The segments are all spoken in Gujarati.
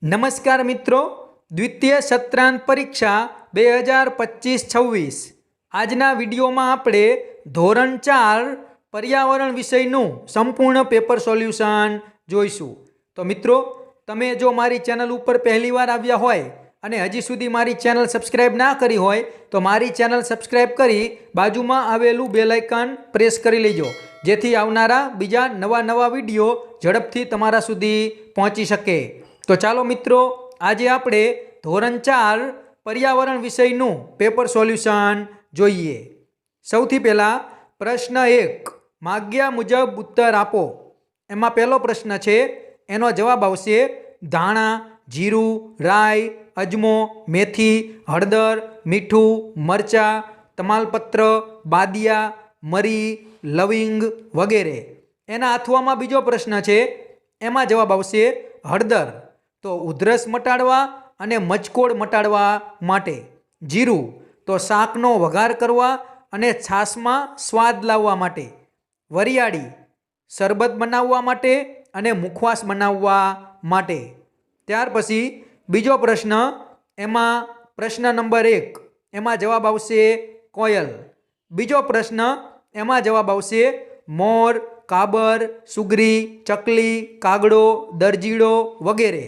નમસ્કાર મિત્રો, દ્વિતીય સત્રાંત પરીક્ષા 2025-26 આજના વિડીયોમાં આપણે ધોરણ 4 પર્યાવરણ વિષયનું સંપૂર્ણ પેપર સોલ્યુશન જોઈશું। તો મિત્રો, તમે જો મારી ચેનલ ઉપર પહેલીવાર આવ્યા હોય અને હજી સુધી મારી ચેનલ સબસ્ક્રાઇબ ના કરી હોય તો મારી ચેનલ સબસ્ક્રાઇબ કરી બાજુમાં આવેલું બેલ આઇકન પ્રેસ કરી લેજો, જેથી આવનારા બીજા નવા વિડીયો ઝડપથી તમારા સુધી પહોંચી શકે। તો ચાલો મિત્રો, આજે આપણે ધોરણ 4 પર્યાવરણ વિષયનું પેપર સોલ્યુશન જોઈએ। સૌથી પહેલાં પ્રશ્ન 1, માગ્યા મુજબ ઉત્તર આપો। એમાં પહેલો પ્રશ્ન છે, એનો જવાબ આવશે ધાણા, જીરું, રાઈ, અજમો, મેથી, હળદર, મીઠું, મરચાં, તમાલપત્ર, બાદિયા, મરી, લવિંગ વગેરે। એના અથવામાં બીજો પ્રશ્ન છે, એમાં જવાબ આવશે હળદર, તો ઉધરસ મટાડવા અને મચકોડ મટાડવા માટે। જીરું, તો શાકનો વઘાર કરવા અને છાશમાં સ્વાદ લાવવા માટે। વરિયાળી, શરબત બનાવવા માટે અને મુખવાસ બનાવવા માટે। ત્યાર પછી બીજો પ્રશ્ન, એમાં પ્રશ્ન નંબર 1, એમાં જવાબ આવશે કોયલ। બીજો પ્રશ્ન, એમાં જવાબ આવશે મોર, કાબર, સુગરી, ચકલી, કાગડો, દરજીડો વગેરે।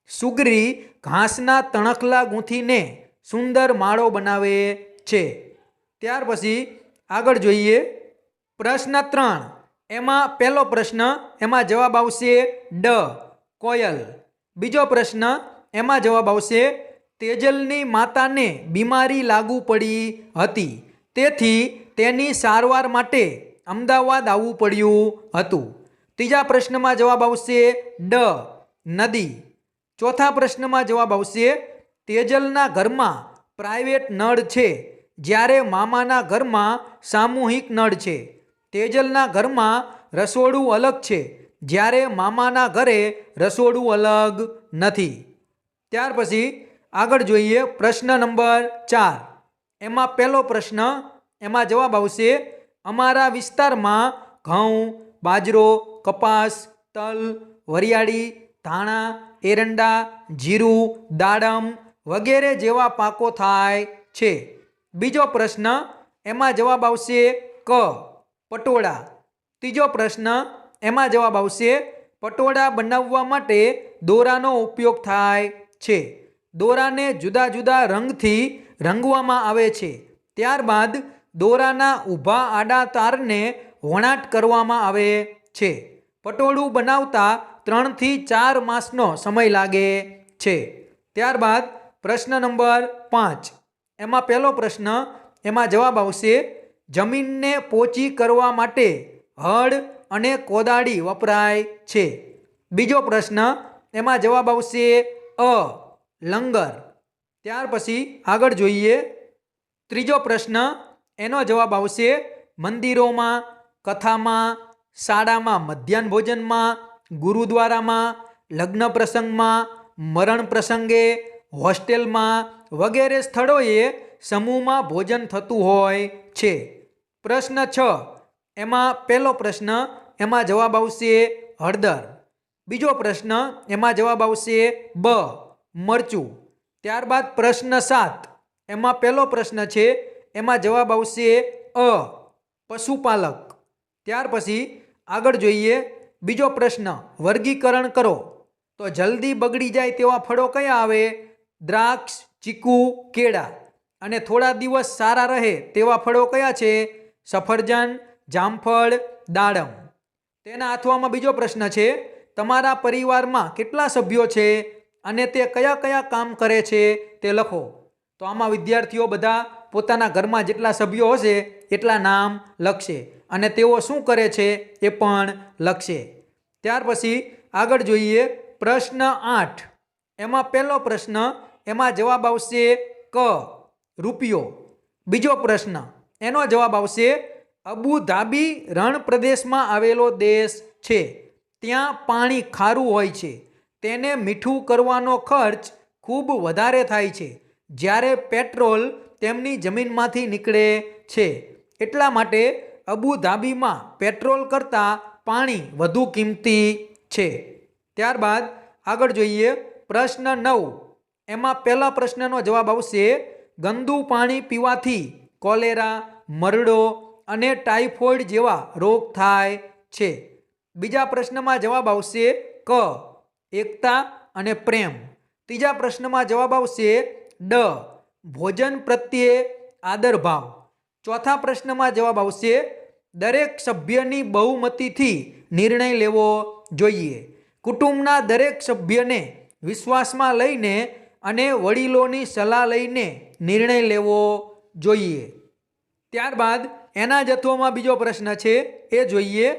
સુગરી ઘાસના તણખલા ગૂંથીને સુંદર માળો બનાવે છે। ત્યાર પછી આગળ જોઈએ પ્રશ્ન 3, એમાં પહેલો પ્રશ્ન, એમાં જવાબ આવશે ડ, કોયલ। બીજો પ્રશ્ન, એમાં જવાબ આવશે તેજલની માતાને બીમારી લાગુ પડી હતી, તેથી તેની સારવાર માટે અમદાવાદ આવવું પડ્યું હતું। ત્રીજા પ્રશ્નમાં જવાબ આવશે ડ, નદી। ચોથા પ્રશ્નમાં જવાબ આવશે તેજલના ઘરમાં પ્રાઇવેટ નળ છે, જ્યારે મામાના ઘરમાં સામૂહિક નળ છે। તેજલના ઘરમાં રસોડું અલગ છે, જ્યારે મામાના ઘરે રસોડું અલગ નથી। ત્યાર પછી આગળ જોઈએ પ્રશ્ન નંબર 4, એમાં પહેલો પ્રશ્ન, એમાં જવાબ આવશે અમારા વિસ્તારમાં ઘઉં, બાજરો, કપાસ, તલ, વરિયાળી, ધાણા, એરંડા, જીરું, દાડમ વગેરે જેવા પાકો થાય છે। બીજો પ્રશ્ન, એમાં જવાબ આવશે ક, પટોળા। ત્રીજો પ્રશ્ન, એમાં જવાબ આવશે પટોળા બનાવવા માટે દોરાનો ઉપયોગ થાય છે। દોરાને જુદા જુદા રંગથી રંગવામાં આવે છે, ત્યારબાદ દોરાના ઊભા આડા તારને વણાટ કરવામાં આવે છે। પટોળું બનાવતા 3 થી 4 માસનો સમય લાગે છે। ત્યારબાદ પ્રશ્ન નંબર 5, એમાં પહેલો પ્રશ્ન, એમાં જવાબ આવશે જમીનને પોચી કરવા માટે હળ અને કોદાળી વપરાય છે। બીજો પ્રશ્ન, એમાં જવાબ આવશે અ, લંગર। ત્યાર પછી આગળ જોઈએ ત્રીજો પ્રશ્ન, એનો જવાબ આવશે મંદિરોમાં, કથામાં, શાળામાં મધ્યાહન ભોજનમાં, ગુરુદ્વારામાં, લગ્ન પ્રસંગમાં, મરણ પ્રસંગે, હોસ્ટેલમાં વગેરે સ્થળોએ સમૂહમાં ભોજન થતું હોય છે। પ્રશ્ન 6, એમાં પહેલો પ્રશ્ન, એમાં જવાબ આવશે હળદર। બીજો પ્રશ્ન, એમાં જવાબ આવશે બ, મરચું। ત્યારબાદ પ્રશ્ન 7, એમાં પહેલો પ્રશ્ન છે, એમાં જવાબ આવશે અ, પશુપાલક। ત્યાર પછી આગળ જોઈએ બીજો પ્રશ્ન, વર્ગીકરણ કરો। તો જલ્દી બગડી જાય તેવા ફળો કયા આવે? દ્રાક્ષ, ચીકુ, કેળા। અને થોડા દિવસ સારા રહે તેવા ફળો કયા છે? સફરજન, જામફળ, દાડમ। તેના અથવામાં બીજો પ્રશ્ન છે, તમારા પરિવારમાં કેટલા સભ્યો છે અને તે કયા કયા કામ કરે છે તે લખો। તો આમાં વિદ્યાર્થીઓ બધા પોતાના ઘરમાં જેટલા સભ્યો હશે એટલા નામ લખશે અને તેઓ શું કરે છે એ પણ લખશે। ત્યાર પછી આગળ જોઈએ પ્રશ્ન 8, એમાં પહેલો પ્રશ્ન, એમાં જવાબ આવશે ક, રૂપિયો। બીજો પ્રશ્ન, એનો જવાબ આવશે અબુ ધાબી રણ પ્રદેશમાં આવેલો દેશ છે, ત્યાં પાણી ખારું હોય છે, તેને મીઠું કરવાનો ખર્ચ ખૂબ વધારે થાય છે, જ્યારે પેટ્રોલ તેમની જમીનમાંથી નીકળે છે, એટલા માટે અબુ ધાબીમાં પેટ્રોલ કરતાં પાણી વધુ કિંમતી છે। ત્યારબાદ આગળ જોઈએ પ્રશ્ન 9 એમાં પહેલા પ્રશ્નનો જવાબ આવશે ગંદુ પાણી પીવાથી કોલેરા, મરડો અને ટાઇફોઇડ જેવા રોગ થાય છે. બીજા પ્રશ્નમાં જવાબ આવશે ક એકતા અને પ્રેમ. ત્રીજા પ્રશ્નમાં જવાબ આવશે ડ ભોજન પ્રત્યે આદરભાવ. ચોથા પ્રશ્નમાં જવાબ આવશે દરેક સભ્યની બહુમતીથી નિર્ણય લેવો જોઈએ. કુટુંબના દરેક સભ્યને વિશ્વાસમાં લઈને અને વડીલોની સલાહ લઈને નિર્ણય લેવો જોઈએ. ત્યારબાદ એના જથ્થોમાં બીજો પ્રશ્ન છે એ જોઈએ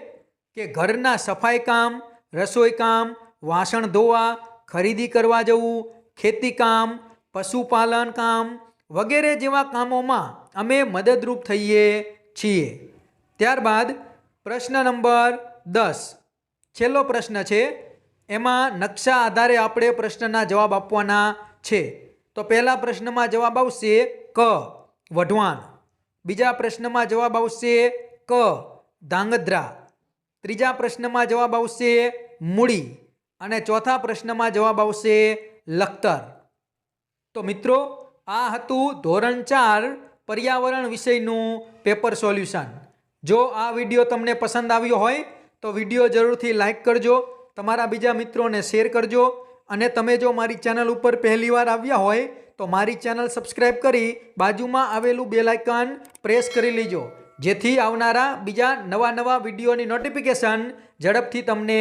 કે ઘરના સફાઈ કામ, રસોઈ કામ, વાસણ ધોવા, ખરીદી કરવા જવું, ખેતી કામ, પશુપાલન કામ વગેરે જેવા કામોમાં અમે મદદરૂપ થઈએ છીએ. ત્યારબાદ પ્રશ્ન નંબર 10 છેલ્લો પ્રશ્ન છે. એમાં નકશા આધારે આપણે પ્રશ્નના જવાબ આપવાના છે. તો પહેલા પ્રશ્નમાં જવાબ આવશે ક વઢવાણ. બીજા પ્રશ્નમાં જવાબ આવશે ક ધાંગધ્રા. ત્રીજા પ્રશ્નમાં જવાબ આવશે મૂડી અને ચોથા પ્રશ્નમાં જવાબ આવશે લખતર. તો મિત્રો આ હતું ધોરણ 4 પર્યાવરણ વિષયનું પેપર સોલ્યુશન. જો આ વિડીયો તમને પસંદ આવ્યો હોય તો વિડીયો જરૂરથી લાઈક કરજો, તમારા બીજા મિત્રોને શેર કરજો અને તમે જો મારી ચેનલ ઉપર પહેલીવાર આવ્યા હોય તો મારી ચેનલ સબસ્ક્રાઈબ કરી બાજુમાં આવેલું બેલ આઇકન પ્રેસ કરી લેજો, જેથી આવનારા બીજા નવા વિડીયોની નોટિફિકેશન ઝડપથી તમને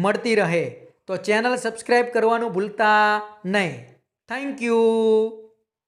મળતી રહે. તો ચેનલ સબસ્ક્રાઈબ કરવાનું ભૂલતા નહીં. Thank you.